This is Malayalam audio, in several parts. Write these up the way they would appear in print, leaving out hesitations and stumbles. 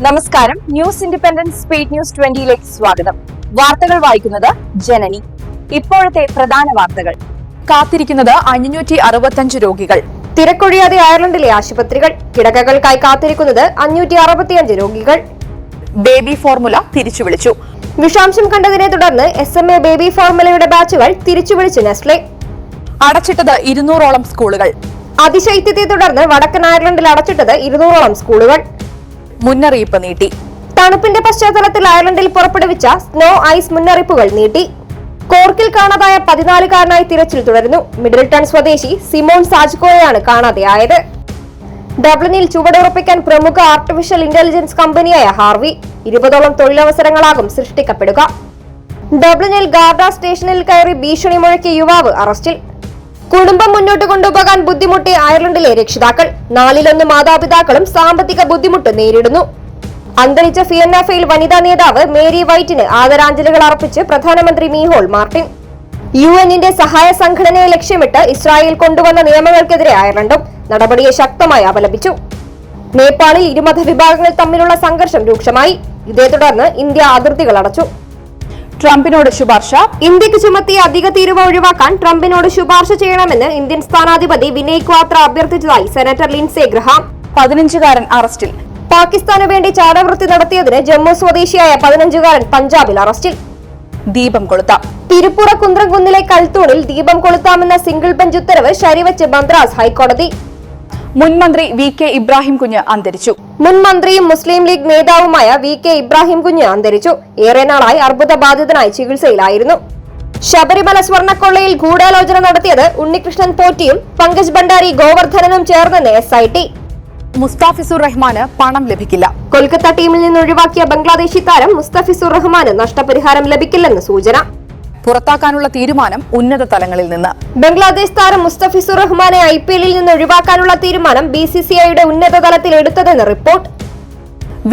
നമസ്കാരം. ന്യൂസ് ഇൻഡിപെൻഡന്റ് സ്പീഡ് ന്യൂസ് 20ലേക്ക് സ്വാഗതം. വാർത്തകൾ വായിക്കുന്നത് ജനനി. ഇപ്പോഴത്തെ പ്രധാന വാർത്തകൾ. കാത്തിരിക്കുന്നത് 565 രോഗികൾ. തിരക്കൊഴിയാതെ അയർലൻഡിലെ ആശുപത്രികൾ. കിടക്കകൾക്കായി കാത്തിരിക്കുന്നത് 565 രോഗികൾ. ബേബി ഫോർമുല തിരിച്ചുവിളിച്ചു. വിഷാംശം കണ്ടതിനെ തുടർന്ന് SMA ബേബി ഫോർമുലയുടെ ബാച്ചുകൾ തിരിച്ചുവിളിച്ചു നെസ്ലെ. അടച്ചിട്ടത് 200ഓളം സ്കൂളുകൾ. അതിശൈത്യത്തെ തുടർന്ന് വടക്കൻ അയർലൻഡിൽ അടച്ചിട്ടത് 200ഓളം സ്കൂളുകൾ. മുന്നറിയിപ്പ് നീട്ടി. തണുപ്പിന്റെ പശ്ചാത്തലത്തിൽ അയർലൻഡിൽ പുറപ്പെടുവിച്ച സ്നോ ഐസ് മുന്നറിയിപ്പുകൾ നീട്ടി. കോർക്കിൽ കാണാതായ 14കാരനായി തിരച്ചിൽ തുടരുന്നു. മിഡിൽടൺ സ്വദേശി സിമോൺ സാജ്കോയെയാണ് കാണാതെയായത്. ഡബ്ലിനിൽ ചുവടുറപ്പിക്കാൻ പ്രമുഖ ആർട്ടിഫിഷ്യൽ ഇന്റലിജൻസ് കമ്പനിയായ ഹാർവി 20ഓളം തൊഴിലവസരങ്ങളാകും സൃഷ്ടിക്കപ്പെടുക. ഡബ്ലിനിൽ ഗാർഡ സ്റ്റേഷനിൽ കയറി ഭീഷണി മുഴക്കിയ യുവാവ് അറസ്റ്റിൽ. കുടുംബം മുന്നോട്ട് കൊണ്ടുപോകാൻ ബുദ്ധിമുട്ടിയ അയർലൻഡിലെ രക്ഷിതാക്കൾ. 4-1 മാതാപിതാക്കളും സാമ്പത്തിക ബുദ്ധിമുട്ട് നേരിടുന്നു. അന്തരിച്ച ഫിയന്ന ഫെയിൽ വനിതാ നേതാവ് മേരി വൈറ്റിന് ആദരാഞ്ജലികൾ അർപ്പിച്ച് പ്രധാനമന്ത്രി മീഹോൾ മാർട്ടിൻ. UN-ന്റെ സഹായ സംഘടനയെ ലക്ഷ്യമിട്ട് ഇസ്രായേൽ കൊണ്ടുവന്ന നിയമങ്ങൾക്കെതിരെ അയർലൻഡും നടപടിയെ ശക്തമായി അപലപിച്ചു. നേപ്പാളിൽ ഇരുമത വിഭാഗങ്ങൾ തമ്മിലുള്ള സംഘർഷം രൂക്ഷമായി. ഇതേ തുടർന്ന് ഇന്ത്യ അതിർത്തികൾ അടച്ചു. ട്രംപിനോട് ശുപാർശ. ഇന്ത്യക്ക് ചുമത്തിയ അധിക തീരുവ ഒഴിവാക്കാൻ ട്രംപിനോട് ശുപാർശ ചെയ്യണമെന്ന് ഇന്ത്യൻ സ്ഥാനാധിപതി വിനയ് ക്വാത്ര അഭ്യർത്ഥിച്ചതായി സെനറ്റർ ലിൻസെ ഗ്രഹാം. 15കാരൻ അറസ്റ്റിൽ. പാകിസ്ഥാനു വേണ്ടി ചാരവൃത്തി നടത്തിയതിന് ജമ്മു സ്വദേശിയായ 15കാരൻ പഞ്ചാബിൽ അറസ്റ്റിൽ. ദീപം കൊളുത്താം. തിരുപ്പുറ കുന്ത്രംകുന്നിലെ കൽത്തൂണിൽ ദീപം കൊളുത്താമെന്ന സിംഗിൾ ബെഞ്ച് ഉത്തരവ് ശരിവച്ച് മദ്രാസ് ഹൈക്കോടതി. മുൻ മന്ത്രി VK ഇബ്രാഹിം കുഞ്ഞ് അന്തരിച്ചു. മുൻ മന്ത്രിയും മുസ്ലിം ലീഗ് നേതാവുമായ VK ഇബ്രാഹിം കുഞ്ഞ് അന്തരിച്ചു. ഏറെ നാളായി അർബുദബാധിതനായി ചികിത്സയിലായിരുന്നു. ശബരിമല സ്വർണ്ണക്കൊള്ളയിൽ ഗൂഢാലോചന നടത്തിയത് ഉണ്ണികൃഷ്ണൻ പോറ്റിയും പങ്കജ് ഭണ്ഡാരി ഗോവർദ്ധനനും ചേർന്നെന്ന് SIT. മുസ്താഫിസുർ റഹ്മാന് പണം ലഭിക്കില്ല. കൊൽക്കത്ത ടീമിൽ നിന്ന് ഒഴിവാക്കിയ ബംഗ്ലാദേശി താരം മുസ്തഫിസുർ റഹ്മാന് നഷ്ടപരിഹാരം ലഭിക്കില്ലെന്ന് സൂചന. പുറത്താക്കാനുള്ള തീരുമാനം ഉന്നത തലങ്ങളിൽ നിന്ന്. ബംഗ്ലാദേശ് താരം മുസ്തഫിസുർ റഹ്മാനെ IPL-ൽ നിന്ന് ഒഴിവാക്കാനുള്ള തീരുമാനം BCCI-യുടെ ഉന്നത തലത്തിൽ എടുത്തതെന്ന് റിപ്പോർട്ട്.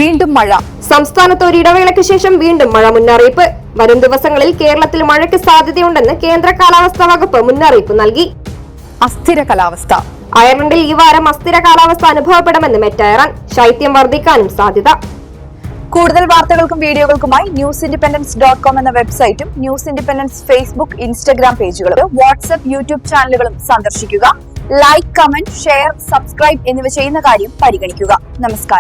വീണ്ടും മഴ. സംസ്ഥാനത്ത് ഒരു ഇടവേളയ്ക്ക് ശേഷം വീണ്ടും മഴ മുന്നറിയിപ്പ്. വരും ദിവസങ്ങളിൽ കേരളത്തിൽ മഴയ്ക്ക് സാധ്യതയുണ്ടെന്ന് കേന്ദ്ര കാലാവസ്ഥാ വകുപ്പ് മുന്നറിയിപ്പ് നൽകി. അസ്ഥിര കാലാവസ്ഥ. അയർലൻഡിൽ ഈ വാരം അസ്ഥിര കാലാവസ്ഥ അനുഭവപ്പെടുമെന്ന് മെറ്റ് അയറാൻ. ശൈത്യം വർദ്ധിക്കാനും സാധ്യത. കൂടുതൽ വാർത്തകൾക്കും വീഡിയോകൾക്കുമായി newsindependence.com എന്ന വെബ്സൈറ്റും ന്യൂസ് ഇൻഡിപെൻഡൻസ് ഫേസ്ബുക്ക്, ഇൻസ്റ്റഗ്രാം പേജുകളും വാട്സ്ആപ്പ്, യൂട്യൂബ് ചാനലുകളും സന്ദർശിക്കുക. ലൈക്ക്, കമന്റ്, ഷെയർ, സബ്സ്ക്രൈബ് എന്നിവ ചെയ്യുന്ന കാര്യം പരിഗണിക്കുക. നമസ്കാരം.